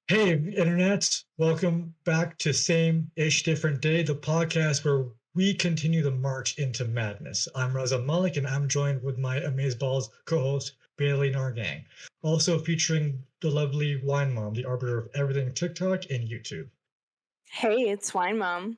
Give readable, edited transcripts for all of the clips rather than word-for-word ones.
Hey, Internet. Welcome back to Same-ish Different Day, the podcast where we continue the march into madness. I'm Raza Malik, and I'm joined with my Amazeballs co-host, Bailey Nargang. Also featuring the lovely Wine Mom, the arbiter of everything TikTok and YouTube. Hey, it's Wine Mom.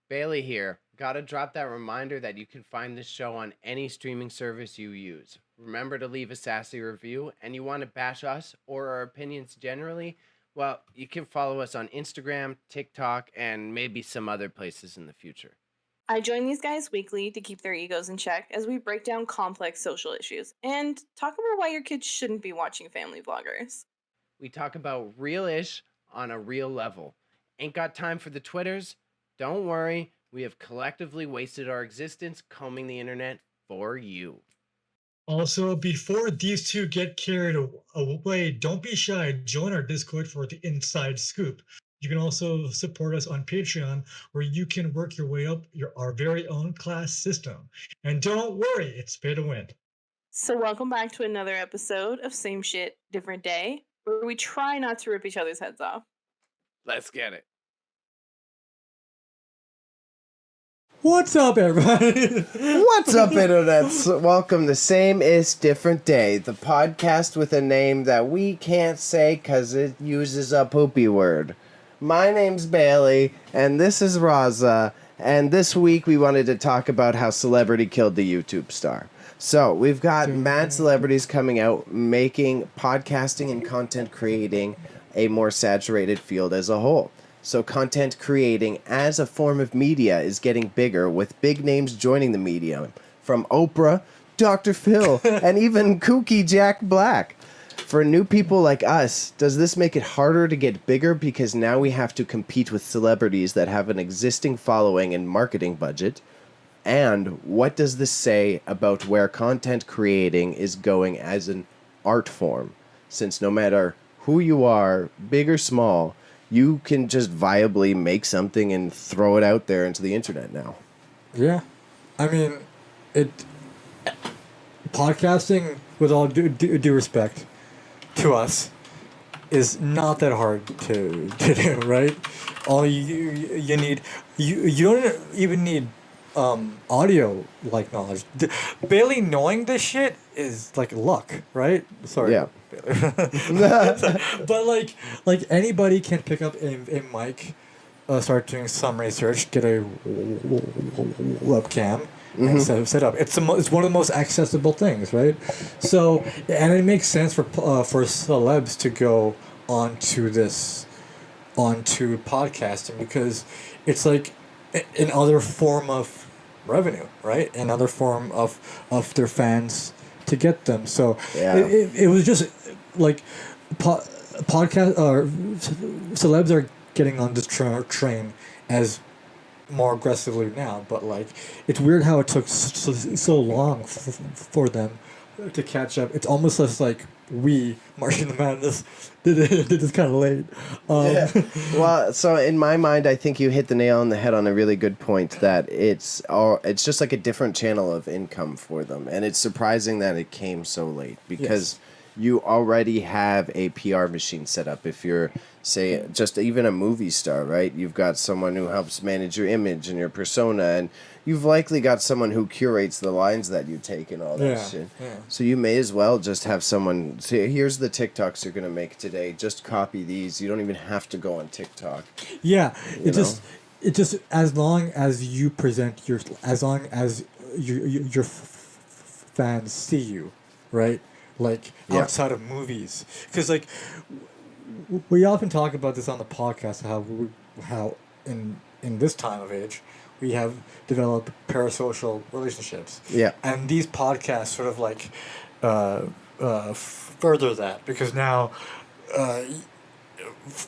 Bailey here. Gotta drop that reminder that you can find this show on any streaming service you use. Remember to leave a sassy review, and you want to bash us or our opinions generally? Well, you can follow us on Instagram, TikTok, and maybe some other places in the future. I join these guys weekly to keep their egos in check as we break down complex social issues and talk about why your kids shouldn't be watching family vloggers. We talk about real-ish on a real level. Ain't got time for the Twitters? Don't worry, we have collectively wasted our existence combing the internet for you. Also, before these two get carried away, don't be shy. Join our Discord for the inside scoop. You can also support us on Patreon, where you can work your way up our very own class system. And don't worry, it's pay to win. So, welcome back to another episode of Same Shit, Different Day, where we try not to rip each other's heads off. Let's get it. What's up, everybody? What's up, Internet? Welcome to Same-ish Different Day, the podcast with a name that we can't say because it uses a poopy word. My name's Bailey, and this is Raza, and this week we wanted to talk about how celebrity killed the YouTube star. So, we've got mad celebrities coming out, making podcasting and content creating a more saturated field as a whole. So content creating as a form of media is getting bigger, with big names joining the medium, from Oprah, Dr. Phil, and even kooky Jack Black. For new people like us, does this make it harder to get bigger because now we have to compete with celebrities that have an existing following and marketing budget? And what does this say about where content creating is going as an art form? Since no matter who you are, big or small, you can just viably make something and throw it out there into the internet now. Yeah. I mean, podcasting, with all due respect to us, is not that hard to do, right? All you need, you don't even need audio like knowledge. Barely knowing this shit is like luck, right? Sorry. Yeah. But like anybody can pick up a mic, start doing some research, get a webcam, and set up. It's one of the most accessible things, right? So, and it makes sense for celebs to go onto podcasting because it's like another form of revenue, right? Another form of their fans to get them. So Yeah. it was just like podcast or celebs are getting on this train as more aggressively now, but like it's weird how it took so long for them to catch up. It's almost as like we, Marching the Madness, did this kind of late. Yeah. Well, so in my mind, I think you hit the nail on the head on a really good point that it's just like a different channel of income for them. And it's surprising that it came so late because you already have a PR machine set up. If you're, say, just even a movie star, right? You've got someone who helps manage your image and your persona, and you've likely got someone who curates the lines that you take and all that shit. Yeah. So you may as well just have someone say, here's the TikToks you're going to make today. Just copy these. You don't even have to go on TikTok. Yeah. It just as long as you present as long as your fans see you, right? Like outside of movies. Because like we often talk about this on the podcast, how in this time of age we have developed parasocial relationships. Yeah. And these podcasts sort of like further that, because now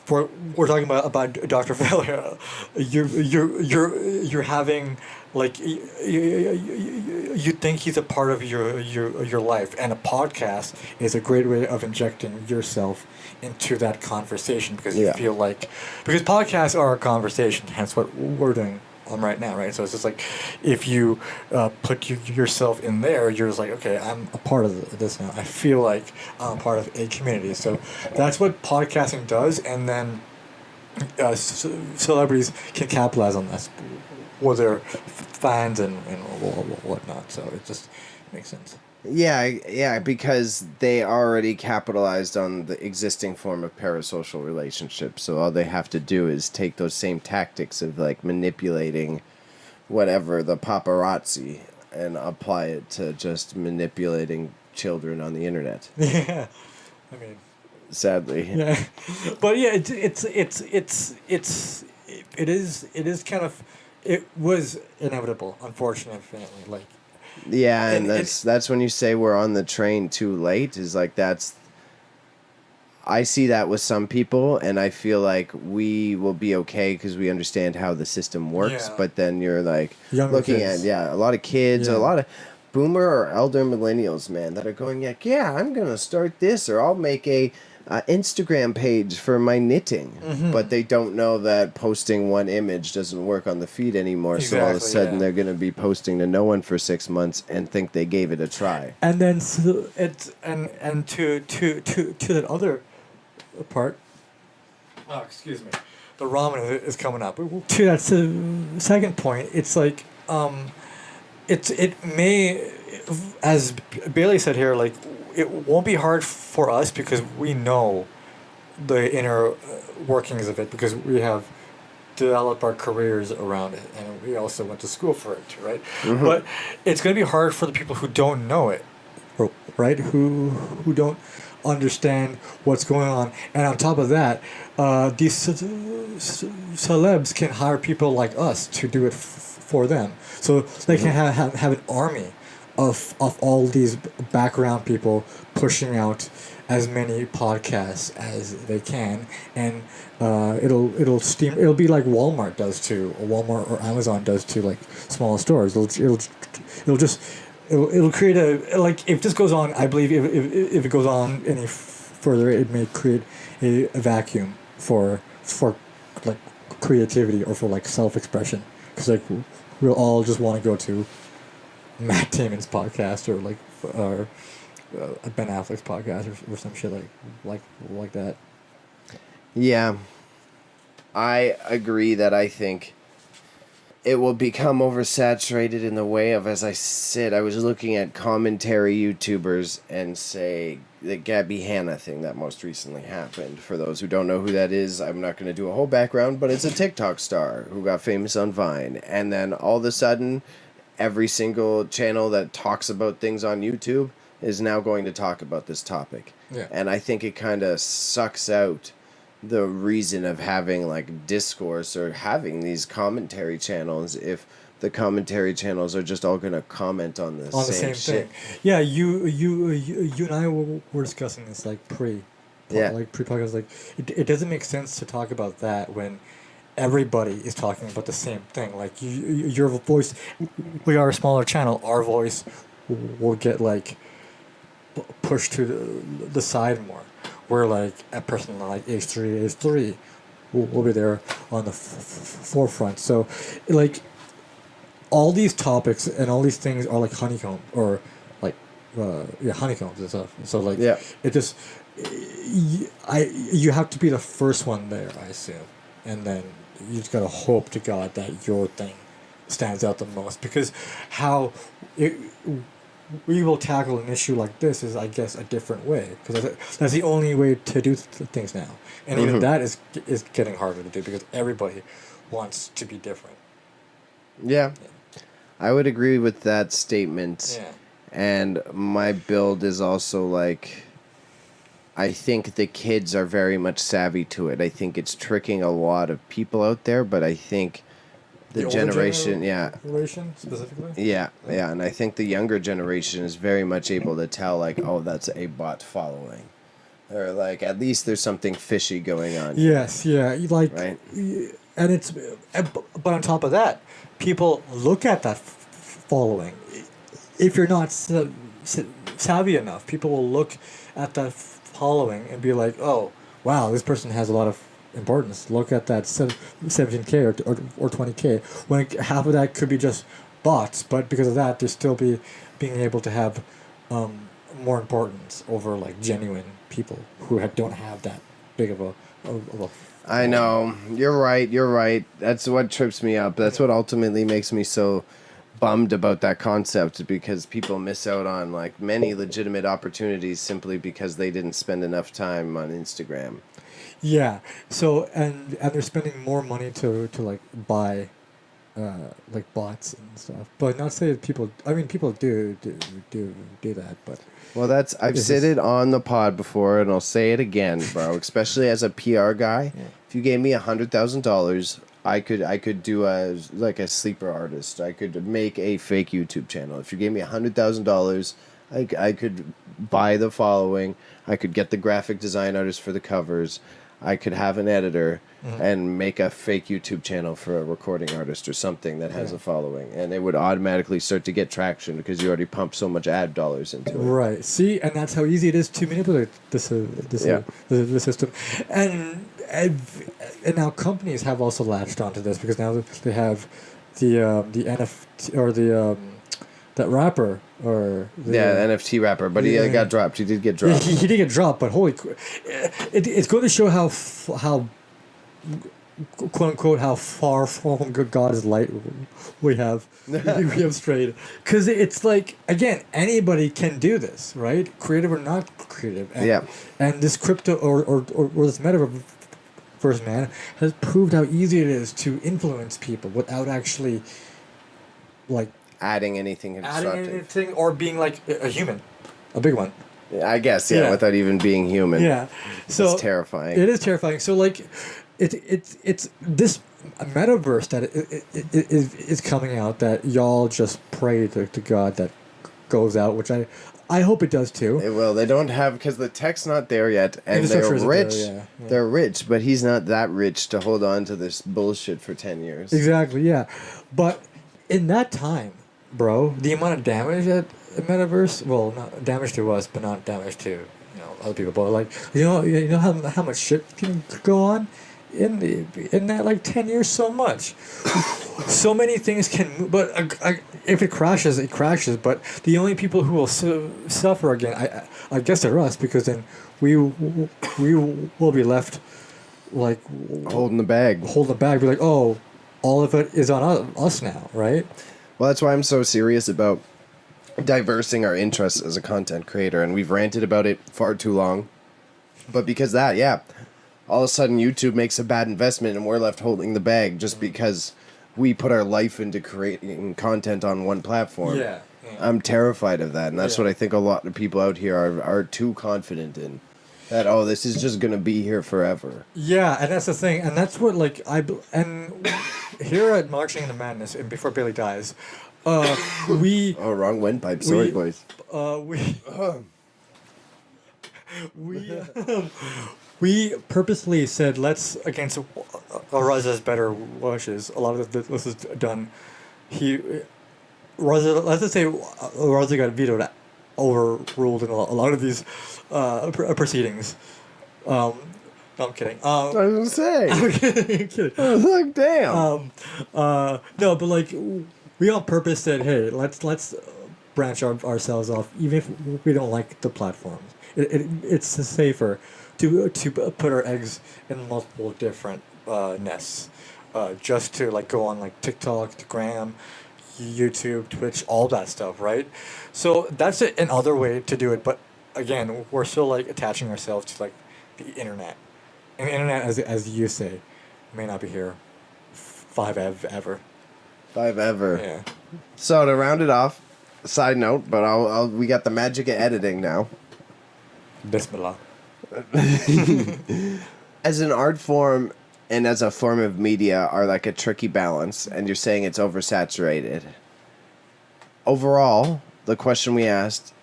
we're talking about Dr. Phil. You're having like you think he's a part of your life, and a podcast is a great way of injecting yourself into that conversation because you feel like, because podcasts are a conversation, hence what we're doing right now, right? So it's just like, if you put yourself in there, you're just like, okay, I'm a part of this now. I feel like I'm a part of a community. So that's what podcasting does, and then celebrities can capitalize on that with their fans and whatnot. So it just makes sense. Yeah, because they already capitalized on the existing form of parasocial relationships. So all they have to do is take those same tactics of like manipulating whatever, the paparazzi, and apply it to just manipulating children on the internet. Yeah, I mean, Sadly. yeah, but yeah, it is kind of, it was inevitable, unfortunately, like. Yeah, and And that's when you say we're on the train too late, is like that's, I see that with some people, and I feel like we will be okay because we understand how the system works. Yeah. But then you're like Younger looking kids. at a lot of kids, Yeah. a lot of boomer or elder millennials, man, that are going like, yeah, I'm gonna start this, or I'll make a Instagram page for my knitting. Mm-hmm. But they don't know that posting one image doesn't work on the feed anymore. So all of a Exactly, sudden yeah. they're gonna be posting to no one for 6 months and think they gave it a try. And then so it's and to that other part. Oh, excuse me. The ramen is coming up. To that second point, it's like it may, as Bailey said here, like it won't be hard for us because we know the inner workings of it, because we have developed our careers around it, and we also went to school for it, right? Mm-hmm. But it's going to be hard for the people who don't know it, right? Who don't understand what's going on, and on top of that, these celebs can hire people like us to do it for them, so they can have an army of all these background people pushing out as many podcasts as they can, and it'll be like Walmart does to, or Walmart or Amazon does to like smaller stores. It'll create a, like, if this goes on, I believe if it goes on any further, it may create a vacuum for like creativity or for like self-expression, because like we'll all just want to go to Matt Damon's podcast or like Ben Affleck's podcast or some shit like that. Yeah, I agree that I think it will become oversaturated in the way of, as I said, I was looking at commentary YouTubers and say the Gabby Hanna thing that most recently happened. For those who don't know who that is, I'm not going to do a whole background, but it's a TikTok star who got famous on Vine. And then all of a sudden, every single channel that talks about things on YouTube is now going to talk about this topic. Yeah. And I think it kind of sucks out the reason of having like discourse or having these commentary channels if the commentary channels are just all going to comment on the same shit. thing. Yeah, you and I were discussing this like pre-podcast. Like it doesn't make sense to talk about that when everybody is talking about the same thing. Like your voice, we are a smaller channel. Our voice will get like pushed to the side more. We're like a person like H3 will be there on the forefront. So, like, all these topics and all these things are like honeycomb or like honeycombs and stuff. So like it just you have to be the first one there, I assume, and then you just gotta hope to God that your thing stands out the most, because how we will tackle an issue like this is, I guess, a different way, because that's the only way to do things now, and even that is getting harder to do because everybody wants to be different. Yeah, I would agree with that statement. Yeah. And my build is also like, I think the kids are very much savvy to it. I think it's tricking a lot of people out there, but I think the generation specifically. Yeah, and I think the younger generation is very much able to tell, like, oh, that's a bot following, or like at least there's something fishy going on. Yes, yeah, like, right? And it's, but on top of that, people look at that following. If you're not savvy enough, people will look at that following and be like, oh, wow, this person has a lot of importance. Look at that 17K or 20K. When half of that could be just bots, but because of that, they're still being able to have more importance over like genuine people who don't have that big of a I know. You're right. That's what trips me up. That's what ultimately makes me so bummed about that concept, because people miss out on like many legitimate opportunities simply because they didn't spend enough time on Instagram. Yeah. So and they're spending more money to like buy like bots and stuff. But not say that people. I mean, people do that, but Well, I've said it on the pod before, and I'll say it again, bro. Especially as a PR guy, if you gave me $100,000, I could do a sleeper artist. I could make a fake YouTube channel. If you gave me $100,000, I could buy the following. I could get the graphic design artist for the covers. I could have an editor and make a fake YouTube channel for a recording artist or something that has a following, and it would automatically start to get traction because you already pumped so much ad dollars into it. Right. See, and that's how easy it is to manipulate the system, and now companies have also latched onto this because now they have the NFT or the that rapper or the, NFT rapper, but he got dropped. He did get dropped. He did get dropped, but it's going to show how quote unquote how far from God's light we have strayed, because it's like, again, anybody can do this, right? Creative or not creative, and this crypto or this metaverse, man, has proved how easy it is to influence people without actually like adding anything or being like a human, a big one. I guess, without even being human. Yeah, so it's terrifying. It is terrifying. So like, it's this metaverse that is coming out that y'all just pray to God that goes out, which I hope it does too. It will. They don't have, because the tech's not there yet, and they're rich. They're rich, but he's not that rich to hold on to this bullshit for 10 years. Exactly. Yeah, but in that time, bro, the amount of damage that metaverse, well, not damage to us, but not damage to other people. But like, you know how much shit can go on in that like 10 years. So much, so many things can move, but if it crashes, it crashes. But the only people who will suffer again, I guess, are us, because then we will be left like holding the bag. Be like, oh, all of it is on us now, right? Well, that's why I'm so serious about diversing our interests as a content creator, and we've ranted about it far too long. But because all of a sudden YouTube makes a bad investment and we're left holding the bag just because we put our life into creating content on one platform. Yeah. I'm terrified of that, and that's what I think a lot of people out here are too confident in. That, this is just going to be here forever. Yeah, and that's the thing, and that's what, like, here at Marching into Madness, and before Bailey dies, we... Oh, wrong windpipe. Sorry, boys. We purposely said, let's, against Raza's better wishes, a lot of this was done. Let's just say Raza got vetoed, overruled in a lot of these proceedings. No, I'm kidding. I was gonna say. I'm kidding. I was like, damn. No, but like, we on purpose said, hey, let's branch ourselves off, even if we don't like the platforms. It's safer to put our eggs in multiple different nests, just to like go on like TikTok, Gram, YouTube, Twitch, all that stuff, right? So that's another way to do it. But again, we're still like attaching ourselves to like the internet, and the internet, as you say, may not be here ever. Yeah. So to round it off, side note, but we got the magic of editing now. Bismillah. As an art form and as a form of media are like a tricky balance, and you're saying it's oversaturated. Overall, the question we asked,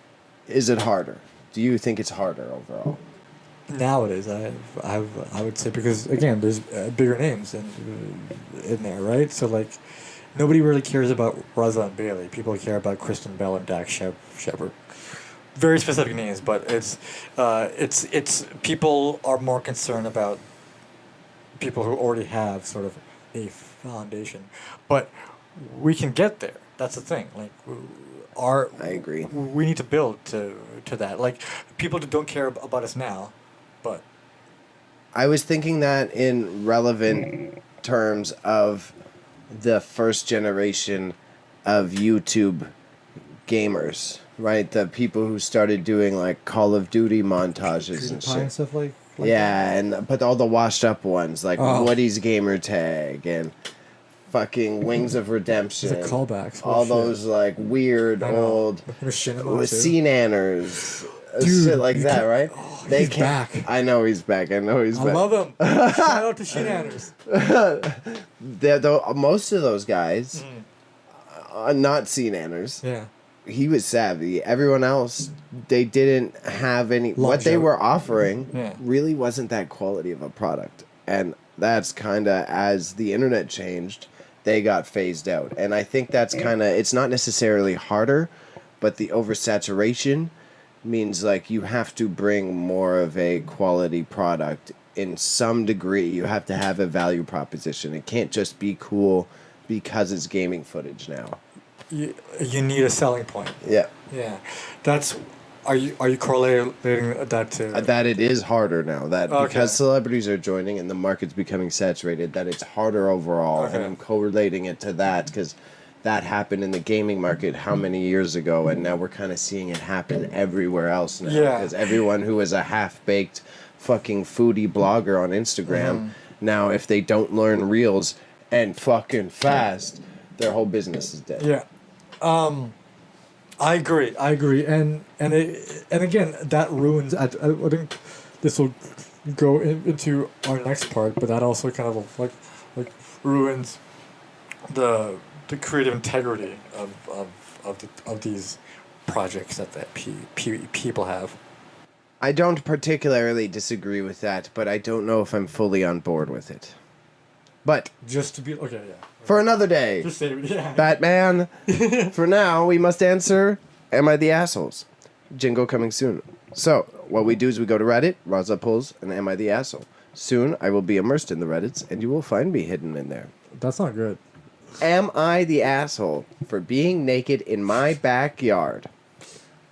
is it harder? Do you think it's harder overall? Now it is. I would say, because again, there's bigger names in there, right? So like, nobody really cares about Raza and Bailey. People care about Kristen Bell and Dax Shepard. Very specific names, but it's people are more concerned about people who already have sort of a foundation, but we can get there. That's the thing. Like, I agree. we need to build to that. Like, people don't care about us now, but I was thinking that in relevant terms of the first generation of YouTube gamers, right? The people who started doing like Call of Duty montages and PewDiePie and shit. stuff like Yeah, and but all the washed up ones like Oh. Woody's Gamer Tag and fucking Wings of Redemption. The callbacks. All bullshit. those like weird I know. old Machinima, too. scene anners. Dude, Shit like you that, can't- right? oh, he's back. I know he's back. I know he's I back. love him. Shout out to Shenaners. Most of those guys are not scene anners. Yeah. He was savvy. Everyone else, they didn't have any. What they Longevity. were offering Yeah. really wasn't that quality of a product, and that's kind of as the internet changed, they got phased out. And I think that's kind of, it's not necessarily harder, but the oversaturation means like you have to bring more of a quality product in some degree. You have to have a value proposition. It can't just be cool because it's gaming footage now. You need a selling point. Yeah. Yeah. That's. Are you correlating that to? That it is harder now. That Okay. because celebrities are joining and the market's becoming saturated, that it's harder overall. Okay. And I'm correlating it to that because that happened in the gaming market how many years ago, and now we're kind of seeing it happen everywhere else now. Yeah. Because everyone who is a half-baked fucking foodie blogger on Instagram, now if they don't learn reels and fucking fast, their whole business is dead. Yeah. I agree, and again that ruins. I think this will go into our next part, but that also kind of like ruins the creative integrity of these projects that people have. I don't particularly disagree with that, but I don't know if I'm fully on board with it. But Just to be okay, yeah. for another day, Just say yeah. Batman, for now, we must answer, am I the assholes? Jingle coming soon. So, what we do is we go to Reddit, Raza pulls, and am I the asshole? Soon, I will be immersed in the Reddits, and you will find me hidden in there. That's not good. Am I the asshole for being naked in my backyard?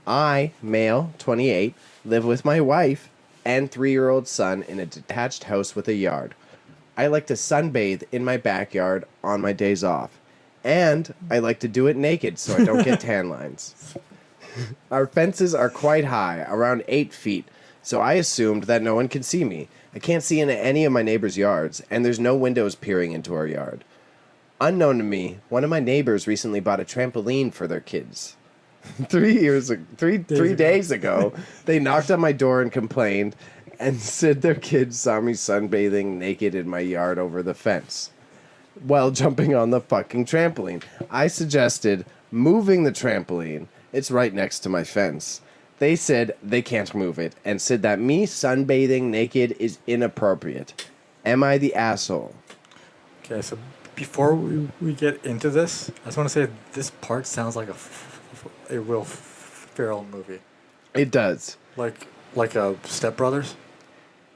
I, male, 28, live with my wife and 3-year-old son in a detached house with a yard. I like to sunbathe in my backyard on my days off. And I like to do it naked so I don't get tan lines. Our fences are quite high, around 8 feet, so I assumed that no one can see me. I can't see into any of my neighbors' yards, and there's no windows peering into our yard. Unknown to me, one of my neighbors recently bought a trampoline for their kids. 3 days ago, they knocked on my door and complained, and said their kids saw me sunbathing naked in my yard over the fence while jumping on the fucking trampoline. I suggested moving the trampoline. It's right next to my fence. They said they can't move it and said that me sunbathing naked is inappropriate. Am I the asshole? Okay, so before we get into this, I just want to say this part sounds like a Will Ferrell movie, It does. like a Step Brothers.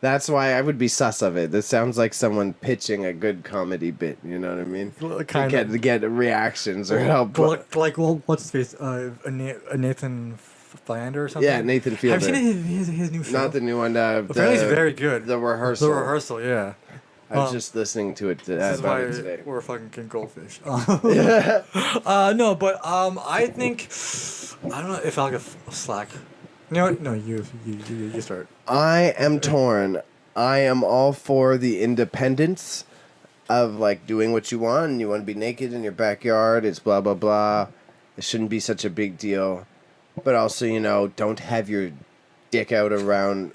That's why I would be sus of it. This sounds like someone pitching a good comedy bit. You know what I mean? Kind to get reactions or help. Well, what's his face? Nathan Fiander or something. Yeah, Nathan Fielder. Have you seen his new show? Not the new one. Apparently, it's very good. The rehearsal. The rehearsrsal, yeah. I was just listening to it This is about why it today. we're fucking goldfish. No, but I think I don't know if I'll get slack. You know what? No, you start. I am torn. I am all for the independence of like doing what you want, and you want to be naked in your backyard. It's blah blah blah. It shouldn't be such a big deal, but also don't have your dick out around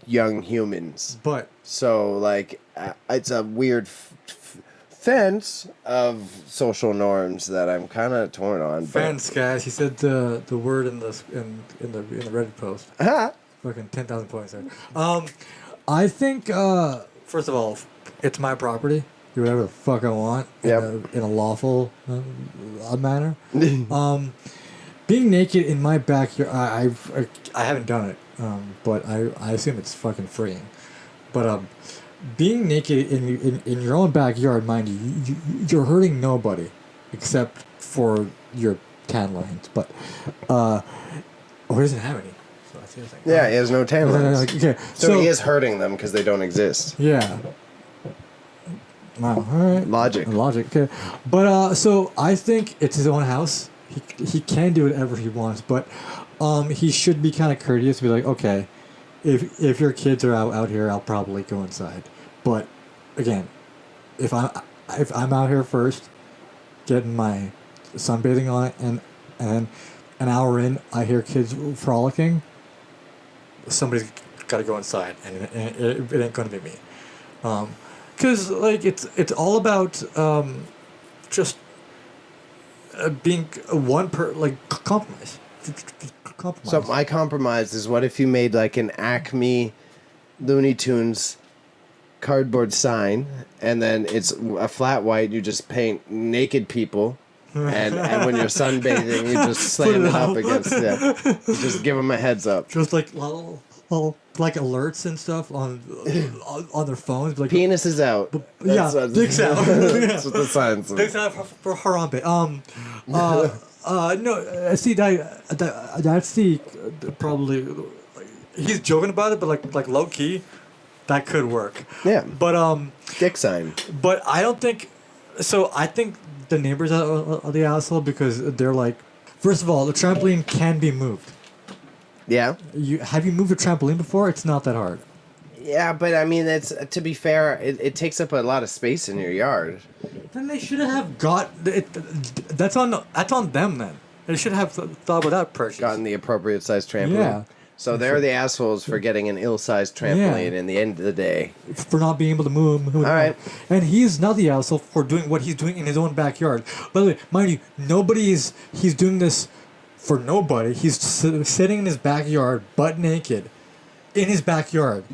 young humans. But So like it's a weird fence of social norms that I'm kind of torn on. fence, guys. He said the word in the Reddit post. But Fucking 10,000 points there. I think first of all, it's my property. Do whatever the fuck I want in a lawful manner. Being naked in my backyard, I haven't done it, but I assume it's fucking freeing. But being naked in your own backyard, mind you're hurting nobody except for your tan lines. But or he doesn't have any. So that's the other thing. Yeah, he has no tan lines. Okay, So he is hurting them because they don't exist. Yeah. Wow. All right. Logic. Okay. But so I think it's his own house. He can do whatever he wants, but he should be kind of courteous. Be like, okay, if your kids are out here, I'll probably go inside. But again, if I'm out here first, getting my sunbathing on it, and an hour in, I hear kids frolicking. Somebody's got to go inside, and it ain't gonna be me. Because like it's all about just being compromise. Compromise. So my compromise is, what if you made like an Acme Looney Tunes cardboard sign, and then it's a flat white, you just paint naked people, and when you're sunbathing, you just slam it up against, you just give them a heads up. Just like little like alerts and stuff on their phones. Like, penis is out. Dicks out. That's what the sign says. Dicks out for Harambe. No, see that's the probably he's joking about it, but like low key, that could work. Yeah. But dick sign. But I don't think so. I think the neighbors are the asshole because they're like, first of all, the trampoline can be moved. Yeah. Have you moved a trampoline before? It's not that hard. Yeah, but I mean, it's, to be fair, it takes up a lot of space in your yard. Then they should have got it. That's on them. Then they should have thought about that purchase. Gotten the appropriate size trampoline. Yeah. So they're the assholes for getting an ill-sized trampoline in the end of the day. For not being able to move. All right. And he's not the asshole for doing what he's doing in his own backyard. By the way, mind you, he's doing this for nobody. He's sitting in his backyard, butt naked, in his backyard.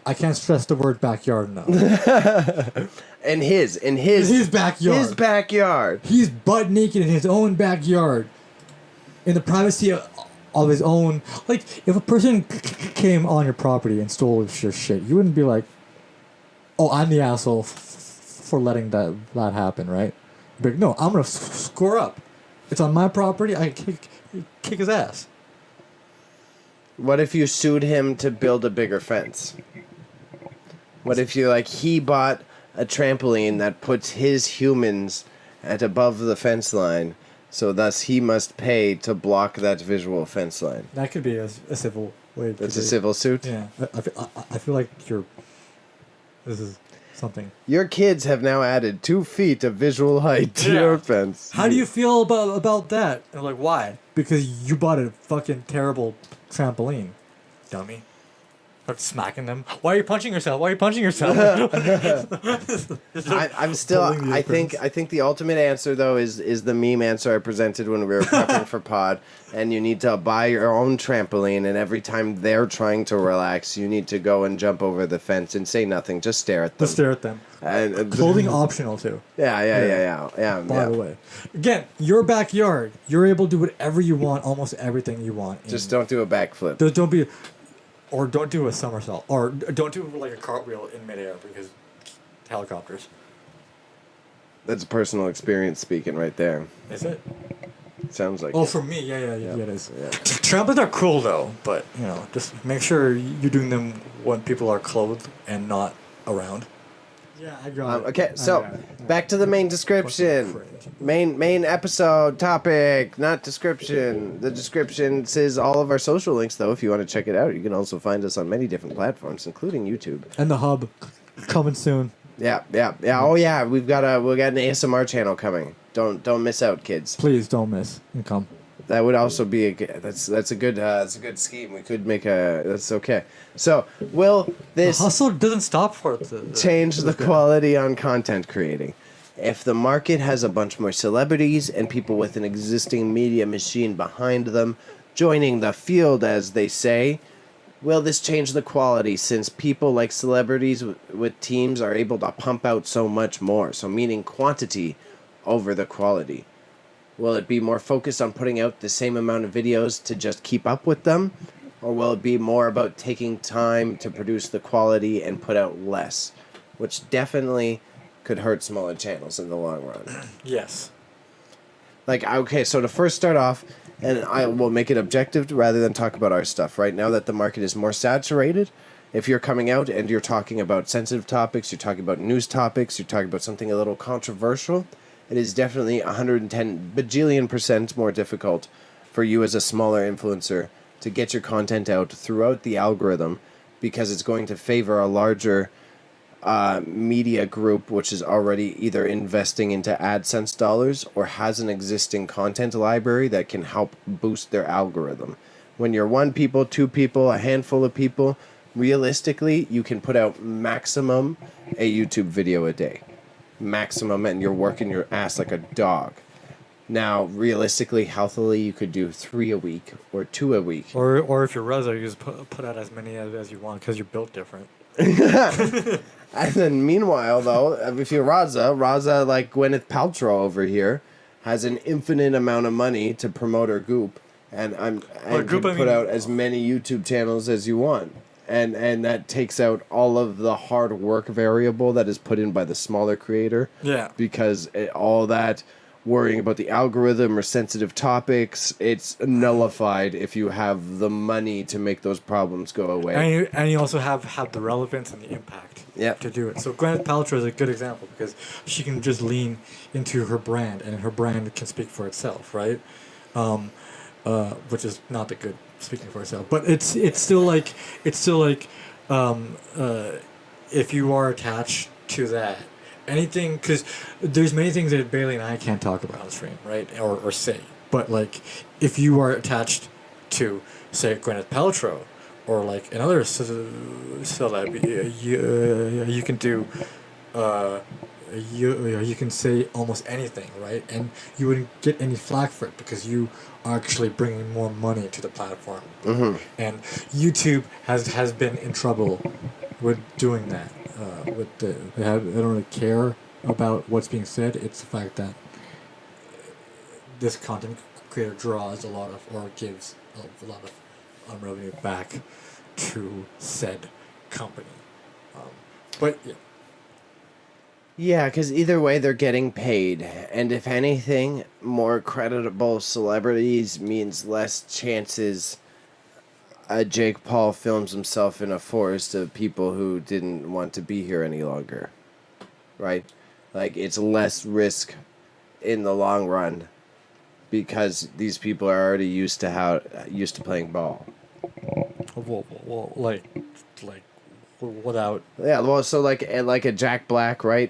I can't stress the word backyard enough. in his backyard. His backyard. He's butt naked in his own backyard, in the privacy of his own. Like, if a person came on your property and stole your shit, you wouldn't be like, "Oh, I'm the asshole for letting that happen," right? You'd be like, no, I'm gonna score up. It's on my property. I kick his ass. What if you sued him to build a bigger fence? What if he bought a trampoline that puts his humans at above the fence line, so thus he must pay to block that visual fence line? That could be a civil way. That's a civil suit? Yeah. I feel like this is something. Your kids have now added 2 feet of visual height to your fence. How do you feel about that? And like, why? Because you bought a fucking terrible trampoline, dummy. Start smacking them. Why are you punching yourself? I'm still. I think the ultimate answer though is the meme answer I presented when we were prepping for pod. And you need to buy your own trampoline, and every time they're trying to relax, you need to go and jump over the fence and say nothing. Just stare at them. And clothing optional too. Yeah. By the way, again, your backyard. You're able to do whatever you want, almost everything you want. Just don't do a backflip. Don't do a somersault, or don't do like a cartwheel in midair because helicopters. That's a personal experience speaking right there. Is it? Sounds like. Oh, it. for me, yeah, it is. Yeah. Trampolines are cool though, but just make sure you're doing them when people are clothed and not around. Yeah, I got it. Okay, so back to the main description. Main episode topic, not description. The description says all of our social links, though. If you want to check it out, you can also find us on many different platforms, including YouTube. And the hub coming soon. Yeah. Oh yeah, we got an ASMR channel coming. Don't miss out, kids. Please don't miss and come. That would also be that's a good scheme. We could make that's okay. So will this the hustle doesn't stop for it change the quality on content creating? If the market has a bunch more celebrities and people with an existing media machine behind them joining the field, as they say, will this change the quality, since people like celebrities with teams are able to pump out so much more, so meaning quantity over the quality? Will it be more focused on putting out the same amount of videos to just keep up with them? Or will it be more about taking time to produce the quality and put out less? Which definitely could hurt smaller channels in the long run. Yes. Like, okay, so to first start off, and I will make it objective rather than talk about our stuff, right? Now that the market is more saturated, if you're coming out and you're talking about sensitive topics, you're talking about news topics, you're talking about something a little controversial, it is definitely 110 bajillion% more difficult for you as a smaller influencer to get your content out throughout the algorithm, because it's going to favor a larger media group which is already either investing into AdSense dollars or has an existing content library that can help boost their algorithm. When you're one people, two people, a handful of people, realistically, you can put out maximum a YouTube video a day. Maximum, and you're working your ass like a dog. Now, realistically, healthily, you could do 3 a week or 2 a week. Or if you're Reza, you just put out as many as you want because you're built different. And then meanwhile, though, if you're Raza, like Gwyneth Paltrow over here, has an infinite amount of money to promote her goop, and can put out as many YouTube channels as you want. And that takes out all of the hard work variable that is put in by the smaller creator. Yeah. Because all that worrying about the algorithm or sensitive topics, it's nullified if you have the money to make those problems go away. And you also have the relevance and the impact to do it. So Gwyneth Paltrow is a good example because she can just lean into her brand, and her brand can speak for itself, right? Which is not the good speaking for itself, but it's still like if you are attached to that. Anything, because there's many things that Bailey and I can't talk about on stream, right? Or say. But, like, if you are attached to, say, Gwyneth Paltrow, or, like, another celeb, you can do, you can say almost anything, right? And you wouldn't get any flack for it because you are actually bringing more money to the platform. Mm-hmm. And YouTube has been in trouble with doing that. They don't really care about what's being said. It's the fact that this content creator draws a lot of, or gives a lot of revenue back to said company. But yeah. Yeah, because either way, they're getting paid. And if anything, more creditable celebrities means less chances Jake Paul films himself in a forest of people who didn't want to be here any longer. Right? Like, it's less risk in the long run because these people are already used to playing ball. Well, like without. Yeah, well, so like a Jack Black, right?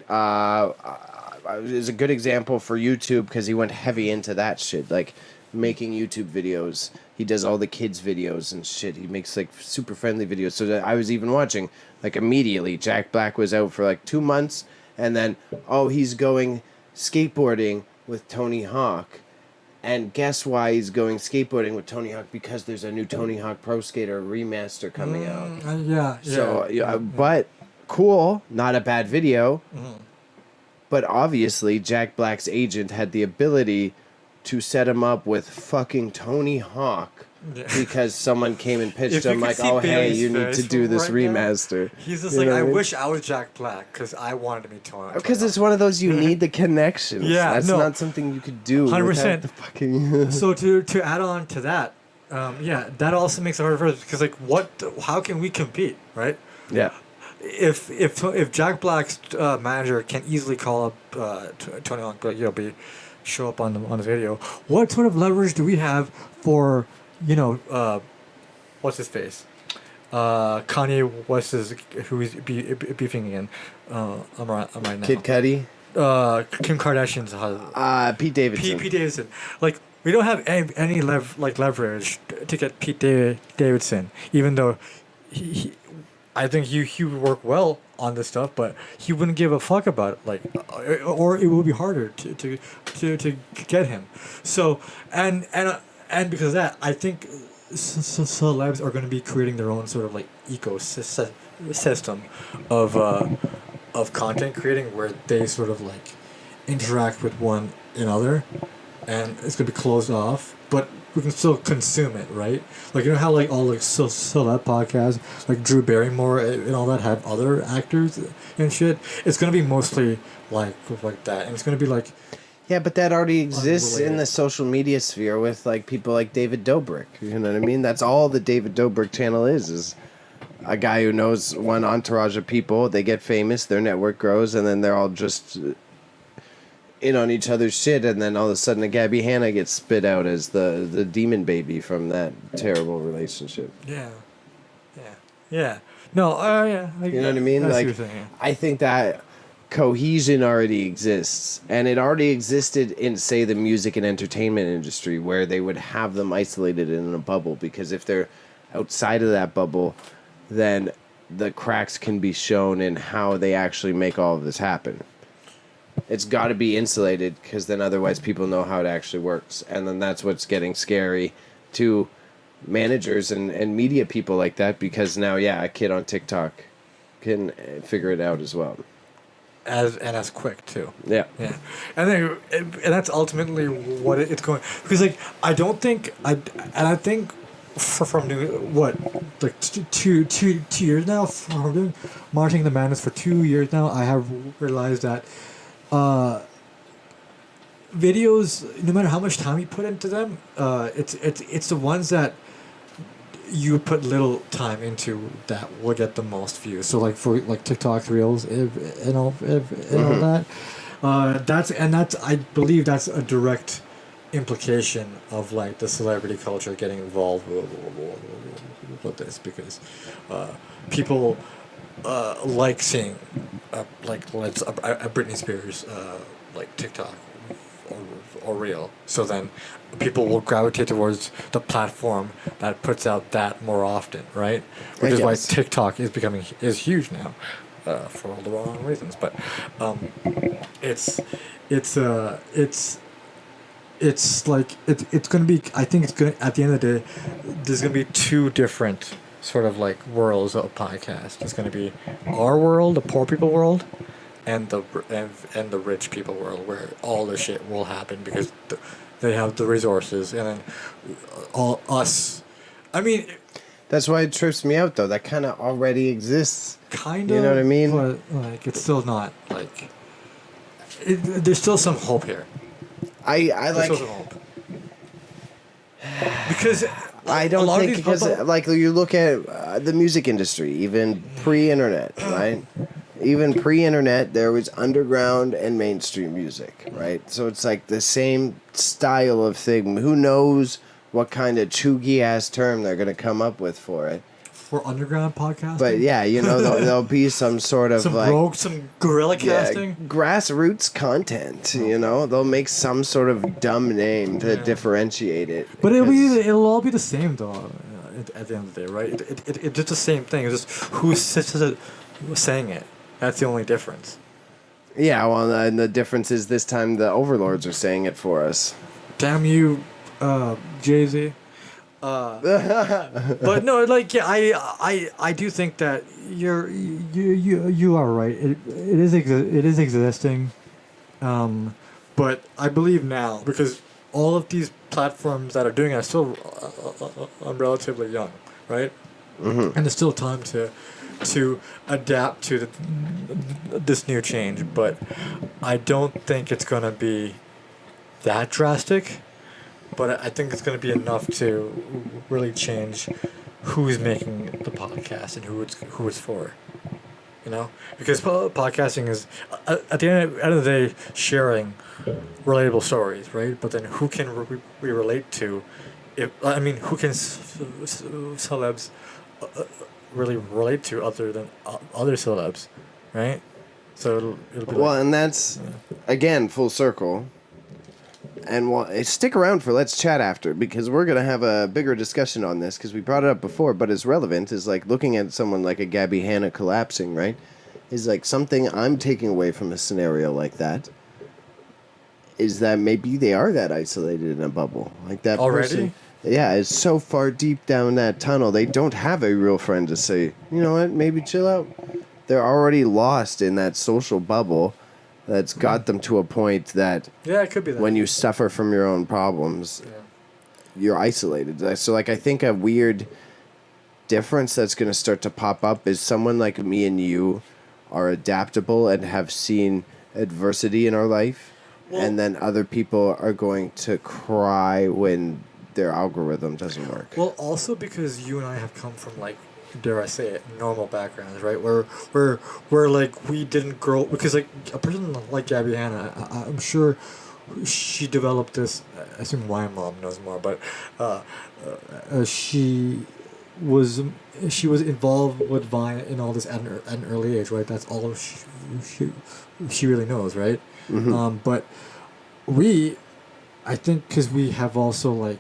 Is a good example for YouTube because he went heavy into that shit, like making YouTube videos. He does all the kids videos and shit. He makes like super friendly videos. So that I was even watching, like, immediately Jack Black was out for like 2 months, and then he's going skateboarding with Tony Hawk. And guess why he's going skateboarding with Tony Hawk? Because there's a new Tony Hawk Pro Skater remaster coming out. Yeah. So, but cool, not a bad video. Mm-hmm. But obviously, Jack Black's agent had the ability to set him up with fucking Tony Hawk because someone came and pitched him like, "Oh, hey, you need to do this remaster." He's just like, I wish I was Jack Black because I wanted to meet Tony. Because it's one of those, you need the connections. Yeah, that's not something you could do. 100%. The fucking. So to add on to that, that also makes it harder for us because like, how can we compete, right? Yeah. If Jack Black's manager can easily call up Tony Hawk, show up on the video, what sort of leverage do we have for what's his face? Kanye West who he's beefing again. I'm right now. Kid Cudi. Kim Kardashian's husband. Pete Davidson. Pete Davidson. Like, we don't have any leverage to get Pete Davidson, even though I think he would work well on this stuff, but he wouldn't give a fuck about it, like, or it would be harder to get him. So and because of that, I think celebs are going to be creating their own sort of like ecosystem of content creating where they sort of like interact with one another, and it's going to be closed off. But consume it, right? Like, you know how like all like celeb podcasts, like Drew Barrymore and all that, have other actors and shit. It's gonna be mostly like that, and it's gonna be like. Yeah, but that already exists in Unrelated. the social media sphere with like people like David Dobrik. You know what I mean? That's all the David Dobrik channel is a guy who knows one entourage of people. They get famous, their network grows, and then they're all just in on each other's shit. And then all of a sudden, a Gabby Hanna gets spit out as the demon baby from that terrible relationship. Yeah. Yeah. No. Yeah. You know what I mean? Like, I think that cohesion already exists, and it already existed in, say, the music and entertainment industry, where they would have them isolated in a bubble, because if they're outside of that bubble, then the cracks can be shown in how they actually make all of this happen. It's got to be insulated, because then otherwise people know how it actually works, and then that's what's getting scary to managers and media people like that, because now, yeah, a kid on TikTok can figure it out as well. As quick too. Yeah. Yeah, and that's ultimately what it's going, because like I think from doing what, like two years now, from doing Marching the Madness for 2 years now, I have realized that videos, no matter how much time you put into them, it's the ones that you put little time into that will get the most views. So like for like TikTok reels and all that, that's I believe that's a direct implication of like the celebrity culture getting involved with this, because people like seeing like let's a Britney Spears like TikTok or reel. So then people will gravitate towards the platform that puts out that more often, right? Which is why TikTok is huge now, for all the wrong reasons. But it's gonna be. I think it's gonna, at the end of the day, there's gonna be two different sort of like worlds of podcast. It's gonna be our world, the poor people world, and the rich people world, where all the shit will happen because they have the resources, and then all us. I mean, that's why it trips me out, though. That kind of already exists. Kind of. You know what I mean? But like, it's still not like. There's still some hope here. I There's like. still some hope. Because I don't think, because like you look at the music industry, even pre-internet, right? Even pre-internet, there was underground and mainstream music, right? So it's like the same style of thing. Who knows what kind of chuggy-ass term they're going to come up with for it. For underground podcasting? But yeah, you know, there'll be some sort of some like... rogue, some guerrilla casting? Grassroots content, you know? They'll make some sort of dumb name to differentiate it. But it'll all be the same, though, at the end of the day, right? It's just the same thing. It's just who's saying it. That's the only difference. Yeah, well, and the difference is this time the overlords are saying it for us. Damn you, Jay-Z. But no, like, yeah, I do think that you are right. It is existing, but I believe now, because all of these platforms that are doing it are still relatively young, right? Mm-hmm. And there's still time to adapt to this new change, but I don't think it's gonna be that drastic. But I think it's gonna be enough to really change who's making the podcast and who it's for. You know, because podcasting is at the end of the day sharing relatable stories, right? But then who can we relate to? Who can celebs really relate to other than other celebs, right? So it'll be well, and that's again full circle. And stick around for Let's Chat After, because we're going to have a bigger discussion on this, because we brought it up before, but it's relevant, is like looking at someone like a Gabby Hanna collapsing, right? Is like something I'm taking away from a scenario like that is that maybe they are that isolated in a bubble. Like that already? Person, yeah, is so far deep down that tunnel, they don't have a real friend to say, you know what, maybe chill out. They're already lost in that social bubble that's got them to a point that it could be that. When you suffer from your own problems, you're isolated. So like I think a weird difference that's going to start to pop up is someone like me and you are adaptable and have seen adversity in our life, and then other people are going to cry when their algorithm doesn't work. Well, also because you and I have come from like, dare I say it, normal backgrounds, right? Where like we didn't grow, because like a person like Gabby Hanna, I'm sure she developed this. I assume my mom knows more, but she was involved with Vine and all this at an early age, right? That's all she really knows, right? But I think, because we have also like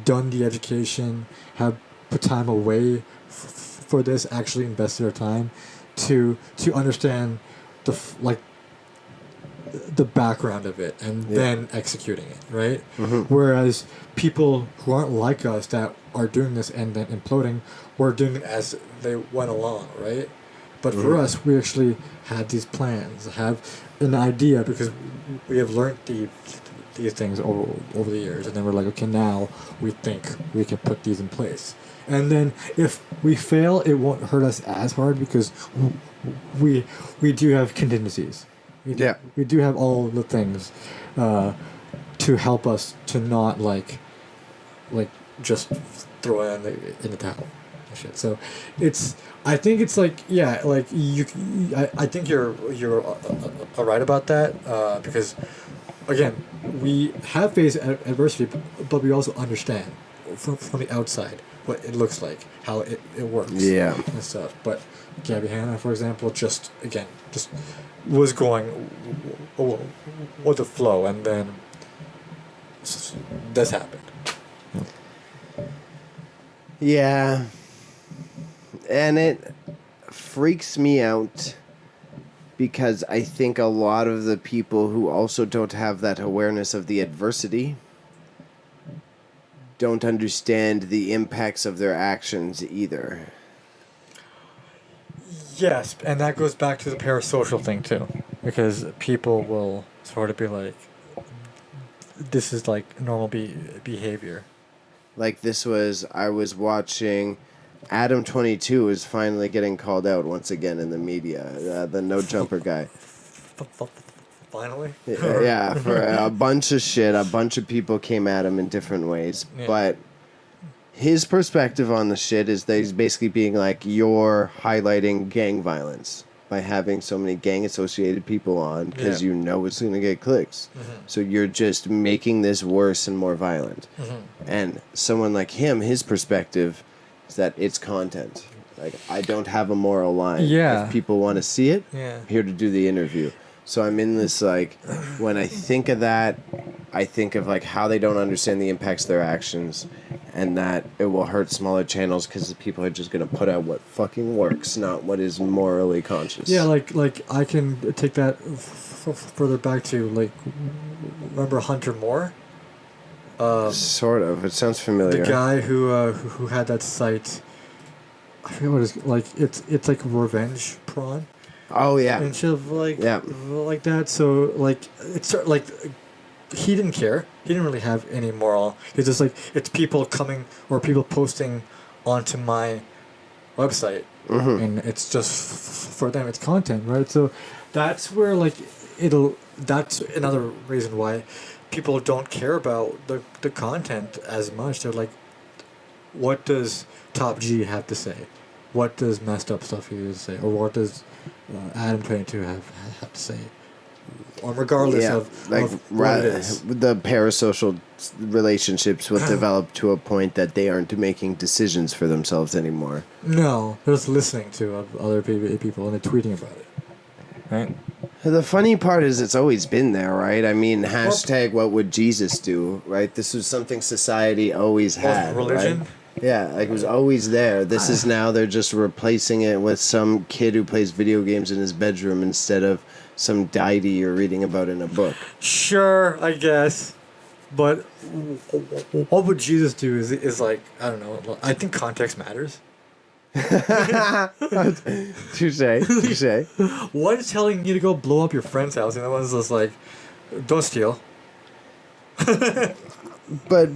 done the education, have put time away for this, actually invested our time to understand the background of it, and then executing it, right? Whereas people who aren't like us, that are doing this and then imploding, were doing it as they went along, right? But for us, we actually had these plans, have an idea, because we have learned these things over the years, and then we're like, okay, now we think we can put these in place. And then if we fail, it won't hurt us as hard, because we do have contingencies. We do have all the things to help us to not like just throw it in the towel and shit. So I think it's like, yeah, like I think you're right about that, because again, we have faced adversity, but we also understand from the outside what it looks like, how it works, and stuff. But Gabby Hanna, for example, just was going with the flow, and then this happened. Yeah. And it freaks me out, because I think a lot of the people who also don't have that awareness of the adversity don't understand the impacts of their actions either. Yes, and that goes back to the parasocial thing too, because people will sort of be like, this is like normal behavior. Like I was watching, Adam22 is finally getting called out once again in the media, the no jumper guy. Finally? Yeah, for a bunch of shit. A bunch of people came at him in different ways. Yeah. But his perspective on the shit is that he's basically being like, you're highlighting gang violence by having so many gang-associated people on, because you know it's going to get clicks. So you're just making this worse and more violent. And someone like him, his perspective is that it's content. Like, I don't have a moral line. Yeah. If people want to see it, I'm here to do the interview. So I'm in this, like, when I think of that, I think of, like, how they don't understand the impacts of their actions, and that it will hurt smaller channels because the people are just going to put out what fucking works, not what is morally conscious. Yeah, like I can take that further back to, like, remember Hunter Moore? Sort of. It sounds familiar. The guy who had that site, I forget what it's like. It's like revenge porn. Oh yeah. And shit like that. So like it's like he didn't care. He didn't really have any moral. He's just like, it's people coming or people posting onto my website, and it's just for them. It's content, right? So that's where like that's another reason why people don't care about the content as much. They're like, what does Top G have to say? What does messed up stuff he has to say? Or what does Adam22 have to say? Or regardless of what it is. The parasocial relationships will develop to a point that they aren't making decisions for themselves anymore. No, they're just listening to other people and they're tweeting about it. Right? The funny part is it's always been there, right? I mean, hashtag what would Jesus do, right? This was something society always had. Religion? Right? Yeah, like it was always there. This is now they're just replacing it with some kid who plays video games in his bedroom instead of some deity you're reading about in a book. Sure, I guess. But what would Jesus do is like, I don't know, I think context matters. Touche. One's telling you to go blow up your friend's house, and the one's just like, don't steal. but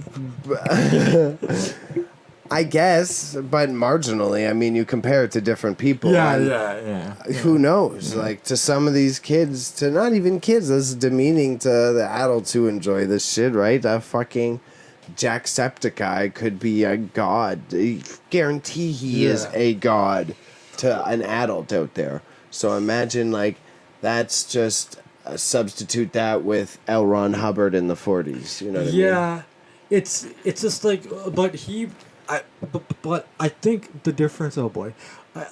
I guess, but marginally. I mean, you compare it to different people. Yeah. Who knows? Like, to some of these kids, to not even kids, this is demeaning to the adults who enjoy this shit, right? A fucking Jacksepticeye could be a god. I guarantee he is a god to an adult out there. So imagine, like, that's just substitute that with L. Ron Hubbard in the 40s. You know what I mean? Yeah, it's just like, but I think the difference. Oh boy,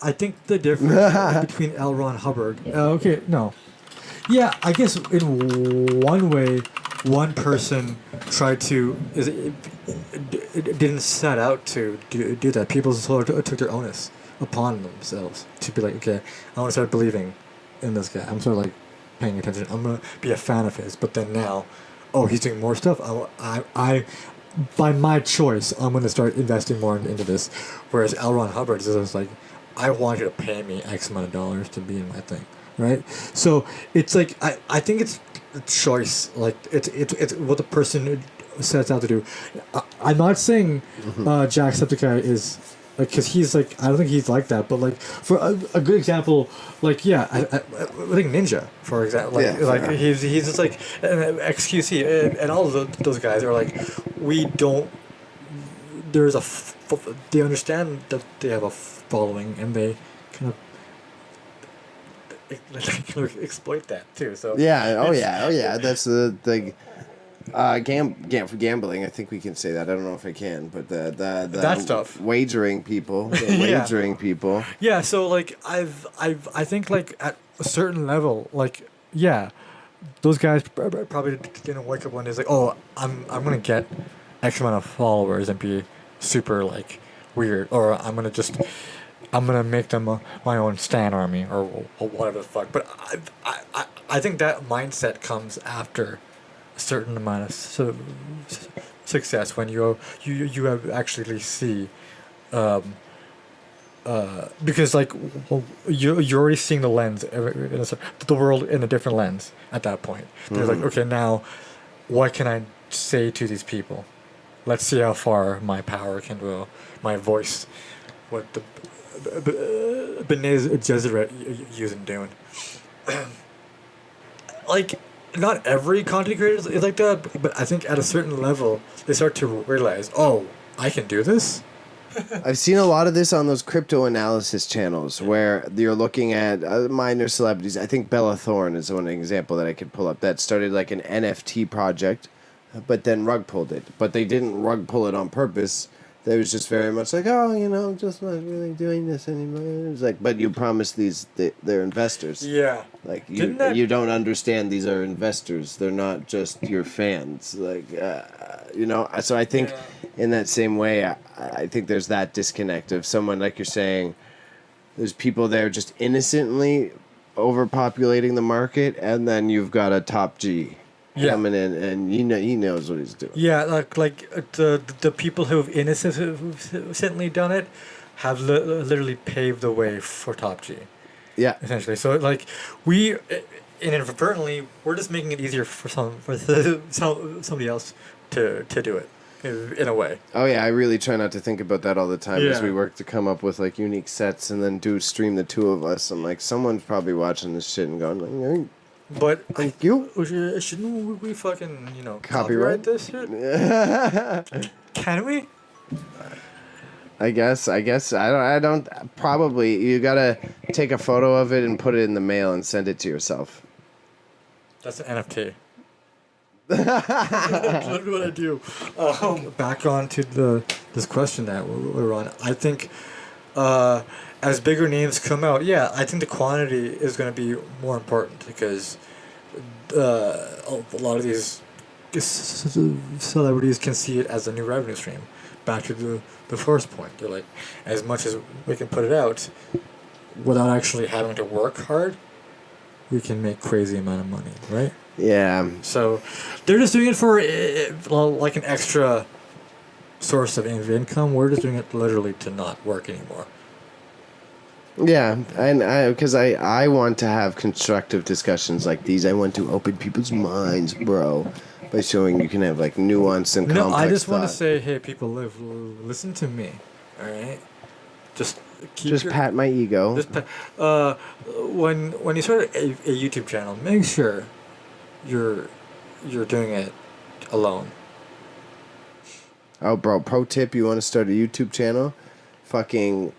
I think the difference between L. Ron Hubbard. Okay, no, yeah, I guess in one way, one person tried to it didn't set out to do that. People sort of took their onus upon themselves to be like, okay, I want to start believing in this guy. I'm sort of like paying attention. I'm gonna be a fan of his. But then now, oh, he's doing more stuff. I by my choice, I'm gonna start investing more into this. Whereas L. Ron Hubbard is just like, I want you to pay me X amount of dollars to be in my thing, right? So it's like I think it's a choice. Like it's what the person sets out to do. I'm not saying Jacksepticeye is. Like, cause he's like, I don't think he's like that, but like, for a good example, like, yeah, I think Ninja, for example, like he's just like XQC, and all of those guys are like, we don't. There's they understand that they have a following, and they kind of exploit that too. So that's the thing. For gambling, I think we can say that. I don't know if I can, but the that stuff. Wagering people, people. Yeah, so like I think like at a certain level, like yeah, those guys probably didn't wake up one day like, oh, I'm gonna get X amount of followers and be super like weird, or I'm gonna make them my own stan army or whatever the fuck. But I think that mindset comes after a certain amount of success when you have actually see because like you're already seeing the lens the world in a different lens at that point. They're like, okay, now what can I say to these people? Let's see how far my power can go, my voice, what the B'nai Gesserit using doing. Like, not every content creator is like that, but I think at a certain level, they start to realize, oh, I can do this? I've seen a lot of this on those crypto analysis channels where you're looking at minor celebrities. I think Bella Thorne is one example that I could pull up that started like an NFT project, but then rug pulled it. But they didn't rug pull it on purpose. They was just very much like, oh, I'm just not really doing this anymore. It was like, but you promised they're investors. Yeah. Like, you don't understand these are investors. They're not just your fans. Like, so I think in that same way, I think there's that disconnect of someone, like you're saying, there's people there just innocently overpopulating the market, and then you've got a top G. Coming in, and he knows what he's doing. Yeah, like the people who've innocently done it have literally paved the way for Top G. Yeah, essentially. So like we inadvertently we're just making it easier for somebody else to do it in a way. Oh yeah, I really try not to think about that all the time as we work to come up with like unique sets and then stream the two of us. I'm like, someone's probably watching this shit and going like. But thank you. Shouldn't we fucking copyright this shit? Can we? I guess I don't probably you gotta take a photo of it and put it in the mail and send it to yourself. That's an NFT. That's literally what I do. Back on to this question that we're on. I think as bigger names come out, I think the quantity is going to be more important because a lot of these celebrities can see it as a new revenue stream. Back to the first point, they're like, as much as we can put it out, without actually having to work hard, we can make crazy amount of money, right? Yeah. So they're just doing it for like an extra source of income. We're just doing it literally to not work anymore. Yeah, and because I want to have constructive discussions like these. I want to open people's minds, bro. by showing you can have like nuance and complex No, I just want to thought. say, hey, people, listen to me, all right? Just keep Just your, pat my ego. Just when you start a YouTube channel, make sure you're doing it alone. Oh, bro, pro tip, you want to start a YouTube channel? Fucking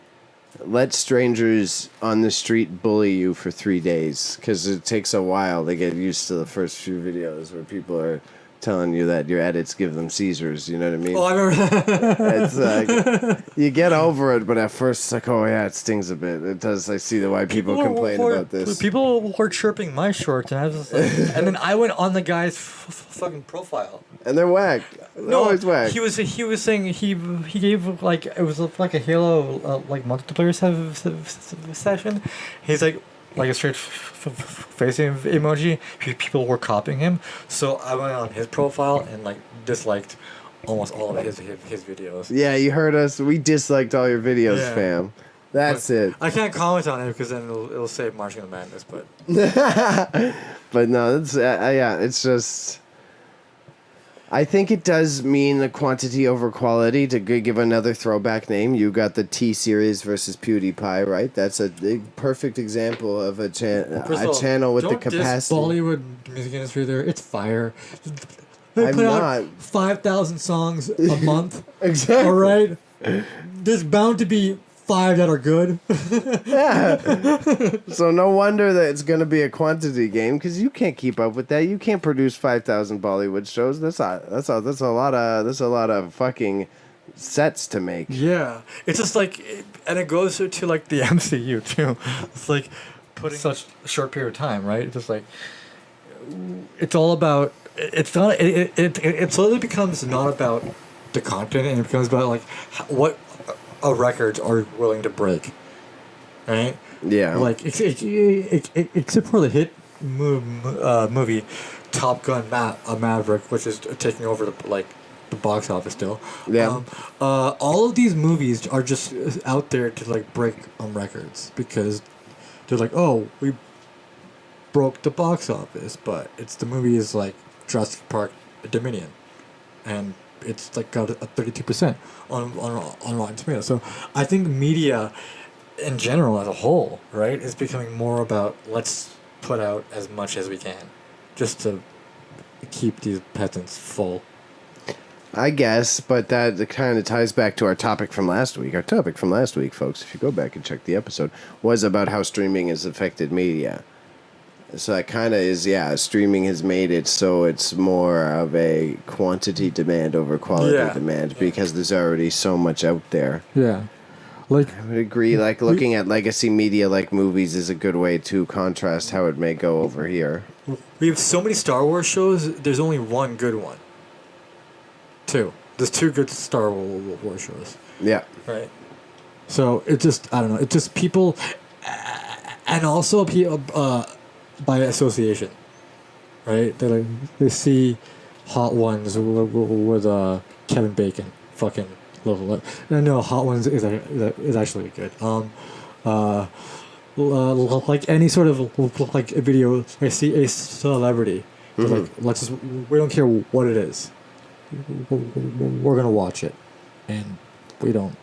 let strangers on the street bully you for 3 days, because it takes a while to get used to the first few videos where people are telling you that your edits give them seizures, you know what I mean? Oh, I remember. It's like, you get over it, but at first it's like, oh yeah, it stings a bit. It does, I see why people complain about this. People were chirping my shorts, and I was just like, and then I went on the guy's fucking profile. And they're whack. No, Always whack. he was saying he gave like it was like a Halo like multiplayer session. He's like a straight facing emoji. People were copying him, so I went on his profile and like disliked almost all of his videos. Yeah, you heard us. We disliked all your videos, Yeah. fam. That's it. I can't comment on it because then it'll say Marching on Madness, but But no, it's yeah, it's just. I think it does mean the quantity over quality. To give another throwback name, you got the T-Series versus PewDiePie, right? That's a perfect example of a channel with the don't diss capacity. Bollywood music industry there. It's fire. They I'm put not. out 5,000 songs a month. Exactly. All right. There's bound to be 5 that are good. So no wonder that it's going to be a quantity game, because you can't keep up with that. You can't produce 5,000 Bollywood shows. That's a lot of fucking sets to make. Yeah, it's just like, and it goes to like the MCU too. It's like putting such a short period of time, right? It's just like it's all about. It's not. It slowly becomes not about the content, and it becomes about like what records are willing to break, right? Yeah. Like except for the hit movie Top Gun Maverick, which is taking over the box office still. Yeah. All of these movies are just out there to like break records because they're like, oh, we broke the box office, but the movie is like Jurassic Park Dominion, and it's like got a 32% on Rotten Tomatoes. So I think media in general as a whole, right, is becoming more about let's put out as much as we can just to keep these peasants full. I guess, but that kind of ties back to our topic from last week. Our topic from last week, folks, if you go back and check the episode, was about how streaming has affected media. So that kind of is, yeah, streaming has made it so it's more of a quantity demand over quality demand because there's already so much out there. Yeah. Like, I would agree, like looking at legacy media like movies is a good way to contrast how it may go over here. we have so many Star Wars shows, there's only one good one. There's 2 good Star Wars shows. Yeah. Right. So it just, I don't know, it just people, and also people, by association, right? They see Hot Ones with Kevin Bacon, fucking little. No, Hot Ones is actually good. Like any sort of like a video, I see a celebrity. Like, we don't care what it is. We're gonna watch it, and we don't.